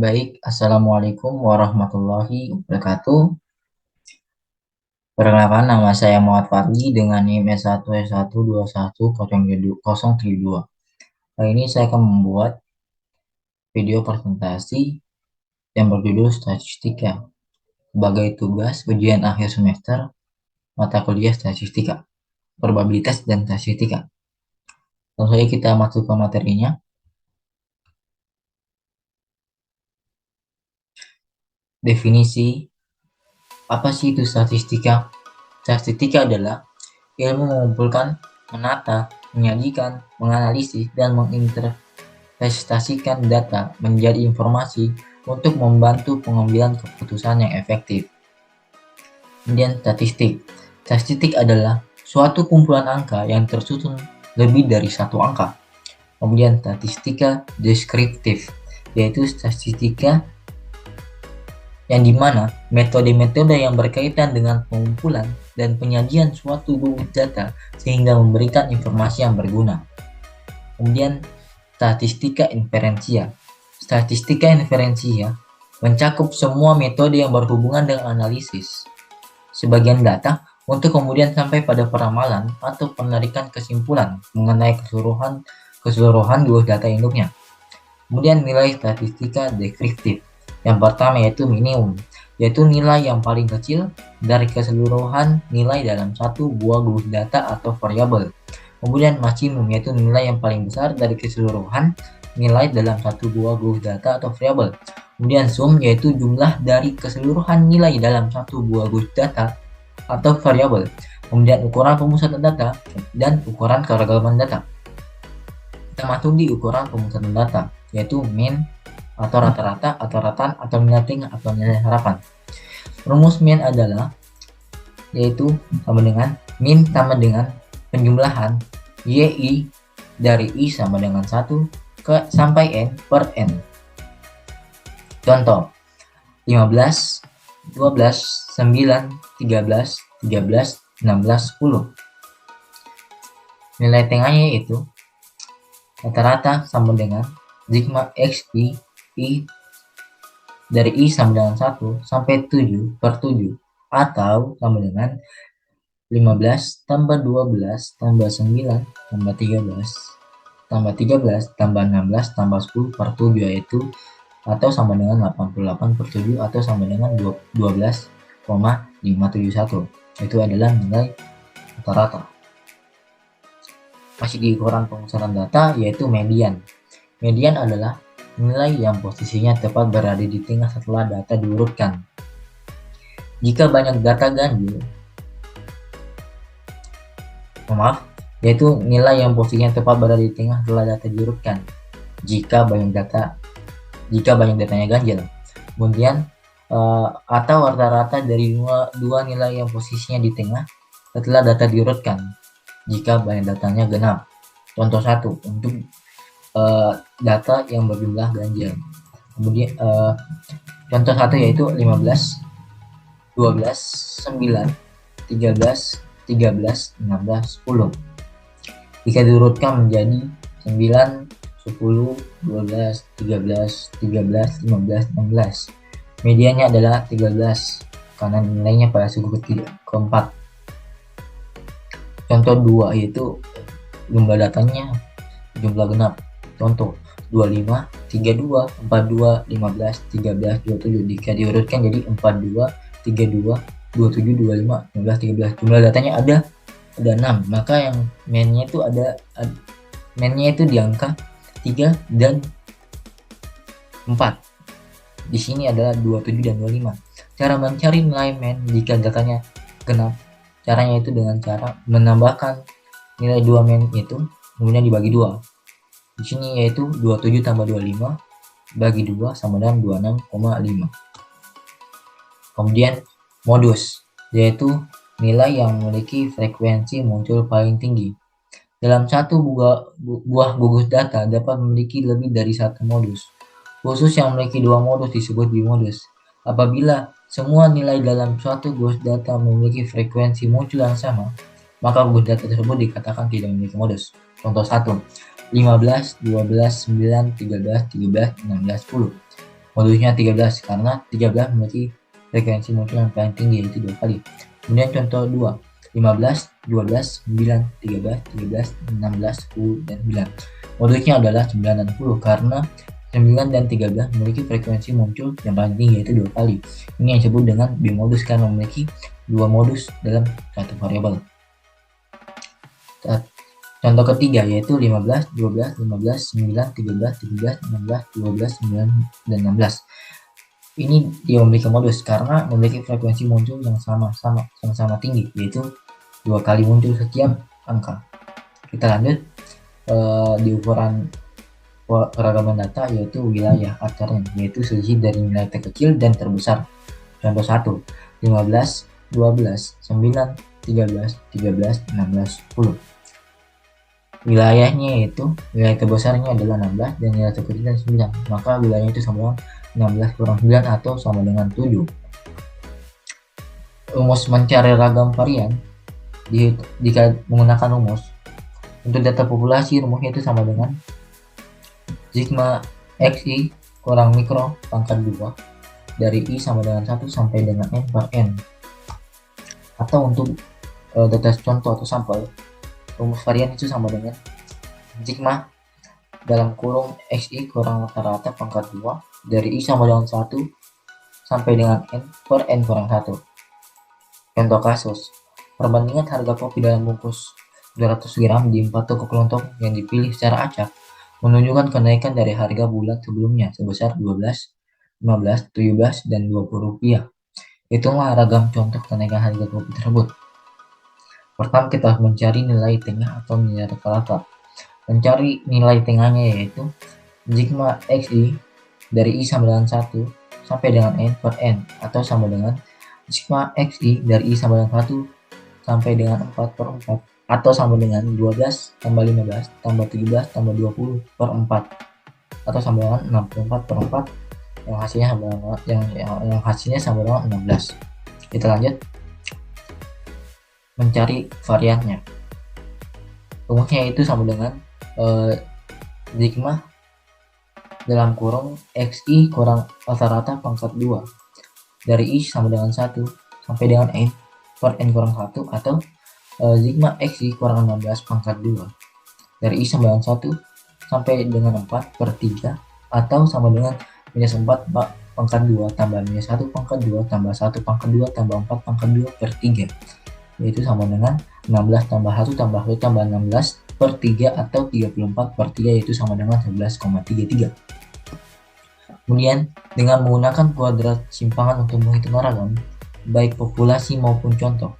Baik, Assalamualaikum warahmatullahi wabarakatuh. Perkenalkan, nama saya Muhammad Fadli dengan NIM S1S1210032. Kali ini saya akan membuat video presentasi yang berjudul Statistika sebagai tugas ujian akhir semester mata kuliah Statistika, Probabilitas dan Statistika. Langsung saja kita masuk ke materinya. Definisi, apa sih itu statistika? Statistika adalah ilmu mengumpulkan, menata, menyajikan, menganalisis, dan menginterpretasikan data menjadi informasi untuk membantu pengambilan keputusan yang efektif. Kemudian statistik. Statistik adalah suatu kumpulan angka yang tersusun lebih dari satu angka. Kemudian statistika deskriptif, yaitu statistika yang dimana metode-metode yang berkaitan dengan pengumpulan dan penyajian suatu bukti data sehingga memberikan informasi yang berguna. Kemudian statistika inferensia. Statistika inferensia mencakup semua metode yang berhubungan dengan analisis sebagian data untuk kemudian sampai pada peramalan atau penarikan kesimpulan mengenai keseluruhan dua data induknya. Kemudian nilai statistika deskriptif. Yang pertama yaitu minimum, yaitu nilai yang paling kecil dari keseluruhan nilai dalam satu buah gugus data atau variabel. Kemudian maksimum, yaitu nilai yang paling besar dari keseluruhan nilai dalam satu buah gugus data atau variabel. Kemudian sum, yaitu jumlah dari keseluruhan nilai dalam satu buah gugus data atau variabel. Kemudian ukuran pemusatan data dan ukuran keragaman data. Kita masuk di ukuran pemusatan data, yaitu mean atau rata-rata atau ratan atau nilai tengah atau nilai harapan. Rumus mean adalah yaitu sama dengan min sama dengan penjumlahan yi dari i sama dengan 1 ke sampai n per n. Contoh 15, 12, 9, 13, 13, 16, 10. Nilai tengahnya yaitu rata-rata sama dengan sigma xi dari i sama dengan 1 sampai 7 per 7 atau sama dengan 15 tambah 12 tambah 9 tambah 13 tambah 13 tambah 16 tambah 10 per 7 yaitu atau sama dengan 88 per 7 atau sama dengan 12,571. Itu adalah nilai rata-rata. Masih di ukuran pemusatan data yaitu median. Median adalah nilai yang posisinya tepat berada di tengah setelah data diurutkan. Jika banyak data ganjil, yaitu nilai yang posisinya tepat berada di tengah setelah data diurutkan. Jika banyak datanya ganjil. Kemudian atau rata-rata dari dua nilai yang posisinya di tengah setelah data diurutkan. Jika banyak datanya genap. Contoh 1 untuk data yang berjumlah ganjil. Kemudian contoh 1 yaitu 15, 12, 9, 13, 13, 16, 10. Jika diurutkan menjadi 9, 10, 12, 13, 13, 15, 16. Mediannya adalah 13 karena nilainya pada suku keempat. Contoh 2 yaitu jumlah datanya jumlah genap. Contoh 25, 32, 42, 15, 13, 27. Jika diurutkan jadi 42, 32, 27, 25, 15, 13. Jumlah datanya ada 6. Maka yang main-nya itu di angka 3 dan 4. Di sini adalah 27 dan 25. Cara mencari nilai main jika datanya genap. Caranya itu dengan cara menambahkan nilai 2 main itu kemudian dibagi 2. Di sini yaitu 27 tambah 25 bagi 2 sama dengan 26,5. Kemudian modus, yaitu nilai yang memiliki frekuensi muncul paling tinggi. Dalam satu buah gugus data dapat memiliki lebih dari satu modus. Khusus yang memiliki 2 modus disebut bimodus. Apabila semua nilai dalam suatu gugus data memiliki frekuensi muncul yang sama, maka gugus data tersebut dikatakan tidak memiliki modus. Contoh 1, 15, 12, 9, 13, 13, 16, 10. Modusnya 13 karena 13 memiliki frekuensi muncul yang paling tinggi, yaitu 2 kali. Kemudian contoh 2, 15, 12, 9, 13, 13, 16, 10, dan 9. Modusnya adalah 9 dan 10 karena 9 dan 13 memiliki frekuensi muncul yang paling tinggi, yaitu 2 kali. Ini yang disebut dengan bimodus karena memiliki 2 modus dalam satu variabel. Contoh ketiga yaitu 15, 12, 15, 9, 13, 17, 16, 12, 9, dan 16. Ini dia memiliki modus karena memiliki frekuensi muncul yang sama tinggi, yaitu 2 kali muncul setiap angka. Kita lanjut di ukuran keragaman data, yaitu wilayah acaranya, yaitu selisih dari nilai terkecil dan terbesar. Contoh 1, 15, 12, 9, 13, 13, 16, 10. Wilayahnya yaitu nilai terbesarnya adalah 16 dan nilai terkecilnya 9, maka wilayahnya itu sama dengan 16 kurang 9 atau sama dengan 7. Rumus mencari ragam varian jika menggunakan rumus untuk data populasi, rumusnya itu sama dengan sigma xi kurang mikro pangkat 2 dari i sama dengan 1 sampai dengan n per n. Atau untuk data contoh atau sampel, rumus varian itu sama dengan sigma dalam kurung xi kurang rata-rata pangkat 2 dari i sama dengan 1 sampai dengan n per n kurang 1. Contoh kasus, perbandingan harga kopi dalam bungkus 200 gram di 4 toko kelontong yang dipilih secara acak menunjukkan kenaikan dari harga bulan sebelumnya sebesar 12, 15, 17, dan 20 rupiah. Itulah ragam contoh kenaikan harga kopi tersebut. Pertama, kita harus mencari nilai tengah atau nilai rata-rata. Mencari nilai tengahnya yaitu sigma xi dari i sama dengan 1 sampai dengan n per n atau sama dengan sigma xi dari i sama dengan 1 sampai dengan 4 per 4 atau sama dengan 12 tambah 15 tambah 17 tambah 20 per 4 atau sama dengan 64 per 4 yang hasilnya sama dengan 16. Kita lanjut mencari variannya. Rumusnya itu sama dengan sigma dalam kurung xi kurang rata-rata pangkat 2 dari i sama dengan 1 sampai dengan n per n kurang 1 atau sigma xi kurang 16 pangkat 2 dari i sama dengan 1 sampai dengan 4 per 3 atau sama dengan minus 4 pangkat 2 tambah minus 1 pangkat 2 tambah 1 pangkat 2 tambah 4 pangkat 2 per 3, yaitu sama dengan 16 tambah 1 tambah 1 tambah 16 per 3 atau 34 per 3, yaitu sama dengan 11,33. Kemudian dengan menggunakan kuadrat simpangan untuk menghitung ragam baik populasi maupun contoh,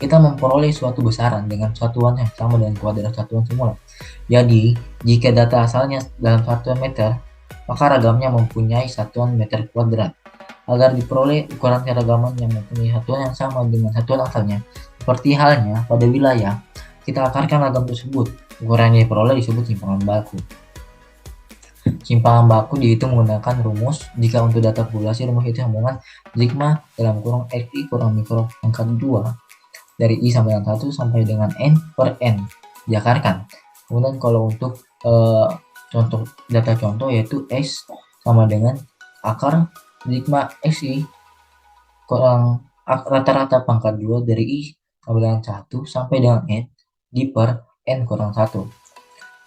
kita memperoleh suatu besaran dengan satuan yang sama dengan kuadrat satuan semula. Jadi, jika data asalnya dalam satuan meter, maka ragamnya mempunyai satuan meter kuadrat. Agar diperoleh ukuran keragaman yang mempunyai satuan yang sama dengan satuan asalnya, seperti halnya pada wilayah, kita akarkan ragam tersebut. Ukuran yang diperoleh disebut simpangan baku. Simpangan baku dihitung menggunakan rumus. Jika untuk data populasi, rumus itu sama dengan sigma dalam kurung xi kurang mikro pangkat 2 dari i sampai dengan 1 sampai dengan n per n diakarkan. Kemudian kalau untuk contoh data contoh yaitu x sama dengan akar sigma xi kurang rata-rata pangkat 2 dari i sama dengan 1 sampai dengan n di per n kurang 1.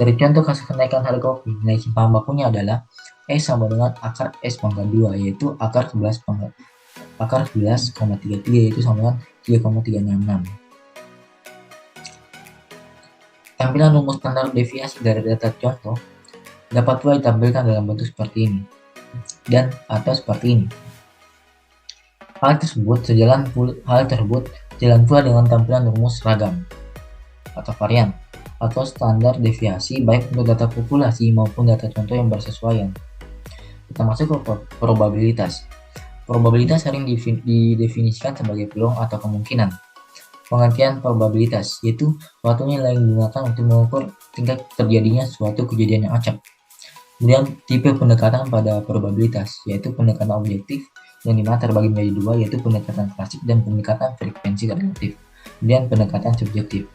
Dari contoh kasus kenaikan harga kopi, nilai simpangan bakunya adalah x sama dengan akar s pangkat 2, yaitu akar 11,33, yaitu sama dengan 3,366. Tampilan rumus standar deviasi dari data contoh dapat pula ditampilkan dalam bentuk seperti ini dan atau seperti ini. Hal tersebut jalan pula dengan tampilan rumus ragam atau varian atau standar deviasi baik untuk data populasi maupun data contoh yang bersesuaian. Kita masuk ke probabilitas. Probabilitas sering didefinisikan sebagai peluang atau kemungkinan. Pengertian probabilitas yaitu suatu nilai yang digunakan untuk mengukur tingkat terjadinya suatu kejadian yang acak. Kemudian tipe pendekatan pada probabilitas yaitu pendekatan objektif yang dimana terbagi menjadi dua, yaitu pendekatan klasik dan pendekatan frekuensi relatif. Kemudian pendekatan subjektif.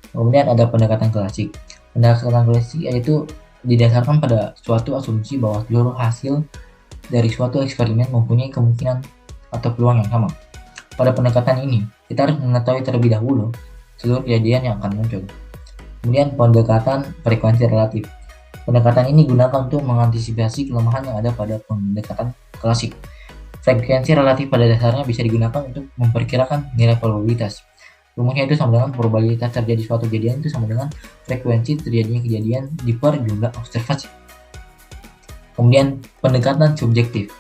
Kemudian ada pendekatan klasik. Pendekatan klasik yaitu didasarkan pada suatu asumsi bahwa seluruh hasil dari suatu eksperimen mempunyai kemungkinan atau peluang yang sama. Pada pendekatan ini, kita harus mengetahui terlebih dahulu seluruh kejadian yang akan muncul. Kemudian pendekatan frekuensi relatif. Pendekatan ini digunakan untuk mengantisipasi kelemahan yang ada pada pendekatan klasik. Frekuensi relatif pada dasarnya bisa digunakan untuk memperkirakan nilai probabilitas. Rumusnya itu sama dengan probabilitas terjadi suatu kejadian itu sama dengan frekuensi terjadinya kejadian di per jumlah observasi. Kemudian pendekatan subjektif.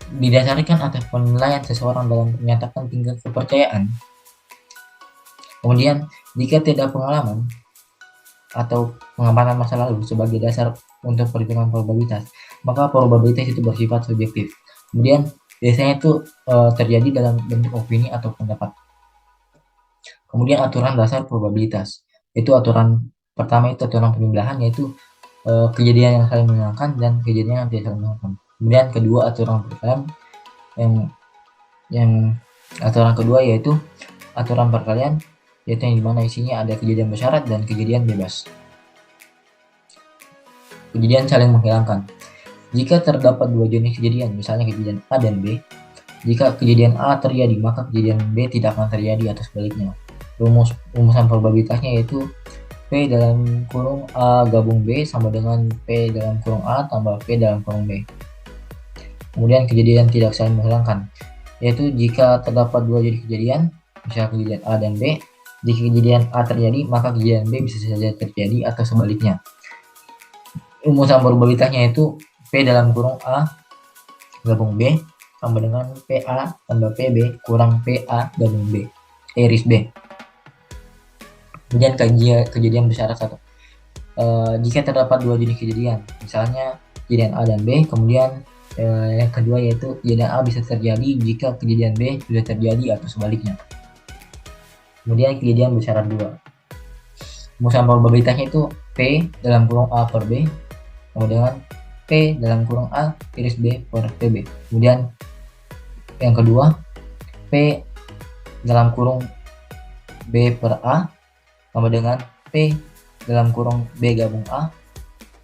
Didasarkan atas penilaian seseorang dalam menyatakan tingkat kepercayaan. Kemudian, jika tidak pengalaman atau pengamatan masa lalu sebagai dasar untuk perhitungan probabilitas, maka probabilitas itu bersifat subjektif. Kemudian, biasanya itu terjadi dalam bentuk opini atau pendapat. Kemudian, aturan dasar probabilitas. Itu aturan pertama itu aturan penjumlahan, yaitu kejadian yang saling menyenangkan dan kejadian yang tidak saling menyenangkan. Kemudian, kedua aturan perkalian yang aturan kedua yaitu aturan perkalian, yaitu yang dimana isinya ada kejadian bersyarat dan kejadian bebas. Kejadian saling menghilangkan. Jika terdapat dua jenis kejadian, misalnya kejadian A dan B, jika kejadian A terjadi, maka kejadian B tidak akan terjadi atau sebaliknya. Rumusan probabilitasnya yaitu P dalam kurung A gabung B sama dengan P dalam kurung A tambah P dalam kurung B. Kemudian kejadian tidak saling menghilangkan, yaitu jika terdapat dua jenis kejadian, misalnya kejadian A dan B, jika kejadian A terjadi, maka kejadian B bisa saja terjadi atau sebaliknya. Rumusan probabilitasnya itu P dalam kurung A gabung B sama dengan PA tambah PB kurang PA gabung B, iris B. Kemudian kejadian bersyarat satu. Jika terdapat dua jenis kejadian, misalnya kejadian A dan B, kemudian yang kedua yaitu kejadian A bisa terjadi jika kejadian B sudah terjadi atau sebaliknya. Kemudian kejadian bersyarat 2. Rumusan probabilitasnya itu P dalam kurung A per B sama dengan P dalam kurung A iris B per PB. Kemudian yang kedua P dalam kurung B per A sama dengan P dalam kurung B gabung A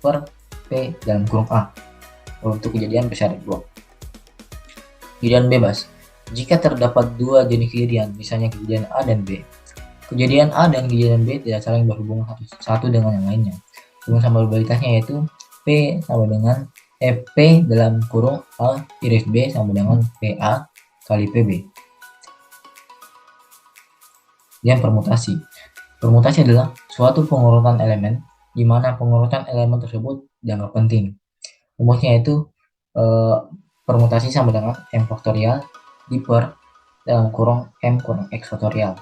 per P dalam kurung A untuk kejadian bersyarat 2. Kejadian bebas. Jika terdapat dua jenis kejadian, misalnya kejadian A dan B, kejadian A dan kejadian B tidak saling berhubungan satu dengan yang lainnya. Rumusan probabilitasnya yaitu P sama dengan P dalam kurung A iris B sama dengan PA kali PB. Kemudian permutasi. Permutasi adalah suatu pengurutan elemen di mana pengurutan elemen tersebut dianggap penting. Rumusnya yaitu permutasi sama dengan M faktorial di per dalam kurung M kurang X faktorial.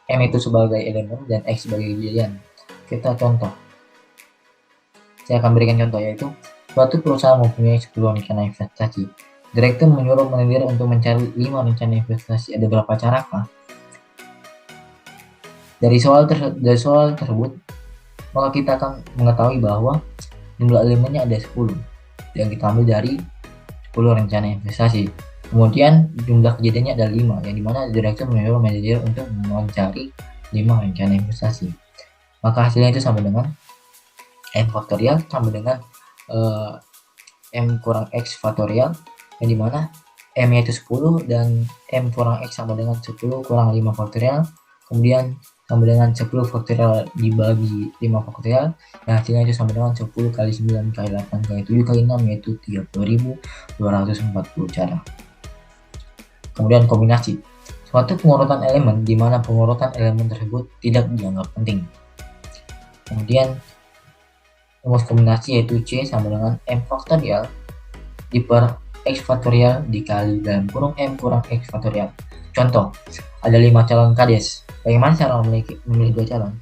M itu sebagai elemen dan X sebagai kejadian. Kita contoh. Saya akan berikan contoh yaitu suatu perusahaan mempunyai 10 rencana investasi. Direktur menyuruh manajer untuk mencari 5 rencana investasi. Ada berapa carakah? Dari soal tersebut, maka kita akan mengetahui bahwa jumlah elemennya ada 10 yang kita ambil dari 10 rencana investasi. Kemudian jumlah kejadiannya ada 5, yang dimana direktur menyuruh manajer untuk mencari 5 rencana investasi. Maka hasilnya itu sama dengan M faktorial sama dengan M kurang X faktorial, yang dimana M nya itu 10 dan M kurang X sama dengan 10 kurang 5 faktorial, kemudian sama dengan 10 faktorial dibagi 5 faktorial, nah hasilnya itu sama dengan 10 kali 9 kali 8 kali 7 kali 6, yaitu 30.240 cara. Kemudian kombinasi. Suatu pengurutan elemen di mana pengurutan elemen tersebut tidak dianggap penting. Kemudian rumus kombinasi yaitu C sama dengan M faktorial di per X faktorial dikali dalam kurung M kurang X faktorial. Contoh, ada 5 calon kades. Bagaimana cara memilih 2 calon?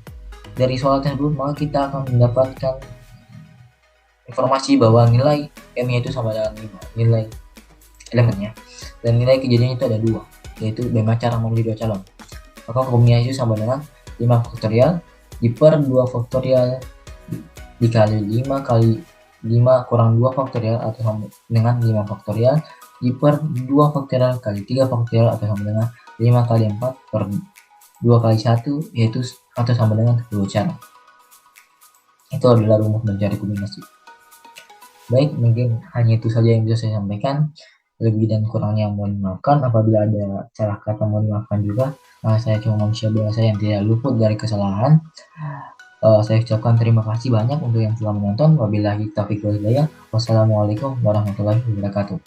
Dari soal tersebut, maka kita akan mendapatkan informasi bahwa nilai M-nya itu sama dengan 5, nilai elemennya. Dan nilai kejadiannya itu ada 2, yaitu bagaimana cara memilih 2 calon. Maka kombinasi sama dengan 5 faktorial di per 2 faktorial dikali 5 kali 5 kurang 2 faktorial atau sama dengan 5 faktorial di per 2 faktorial kali 3 faktorial atau sama dengan 5 kali 4 per 2 kali 1, yaitu atau sama dengan 10 cara. Itu adalah rumus mencari kombinasi. Baik, mungkin hanya itu saja yang bisa saya sampaikan. Lebih dan kurangnya mohon dimaafkan. Apabila ada salah kata mohon dimaafkan juga. Saya cuma manusia biasa yang tidak luput dari kesalahan. Saya ucapkan terima kasih banyak untuk yang telah menonton. Wabillahi taufiq wal hidayah. Wassalamualaikum warahmatullahi wabarakatuh.